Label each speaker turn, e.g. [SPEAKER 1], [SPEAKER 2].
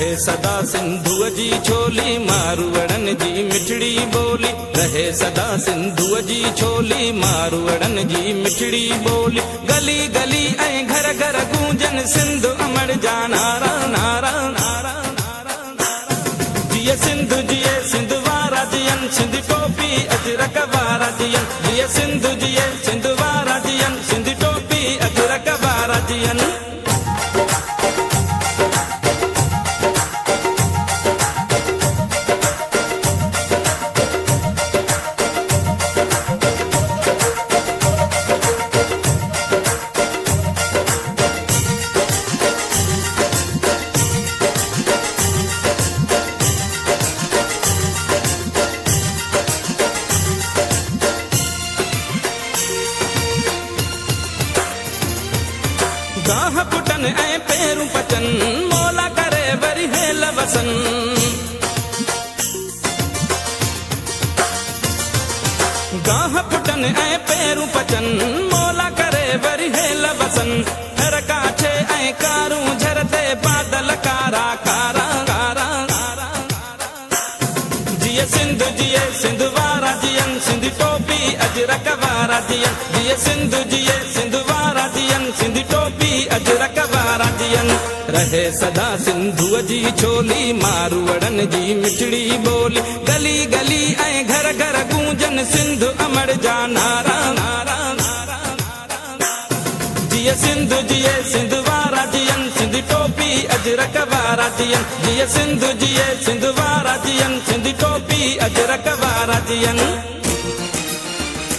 [SPEAKER 1] रहे सदा सिंधुअ जी छोली मारवड़न जी मिठड़ी बोली। रहे सदा सिंधुअ जी छोली मारवड़न जी मिठड़ी बोली। गली गली ऐं घर घर गूंजन सिंधु अमर जा नारा नारा नारा नारा नारा। जिए सिंधु जिए सिंधु वारा जियन सिंधी टोपी अजरक वारा जियन। जिए सिंधु जिए सिंधु वारा जियन सिंधी टोपी अजरक वारा जियन। गाह पुटन ऐं पेरूं पचन मोला करे वरी हेल वसन। गाह पुटन ऐं पेरूं पचन मोला करे वरी हेल वसन। हर काछे ऐं कारूं झरते बादल कारा कारा कारा कारा। जिए सिंधु जिए सिंधु वारा जियन सिंधी टोपी अजरक वारा जियन। जिए सिंधु जिए सिंधु वारा जियन सिंधी टोपी अजरक वारा जियन। रहे सदा सिंधुअ जी छोली मारवड़न जी मिठड़ी बोली। गली गली ऐं घर घर गूंजन सिंधु अमर जा नारा नारा नारा नारा। जिए सिंधु जिए सिंधु वारा जियन सिंधी टोपी अजरक वारा जियन। जिए सिंधु जिए सिंधु वारा जियन सिंधी टोपी अजरक वारा जियन।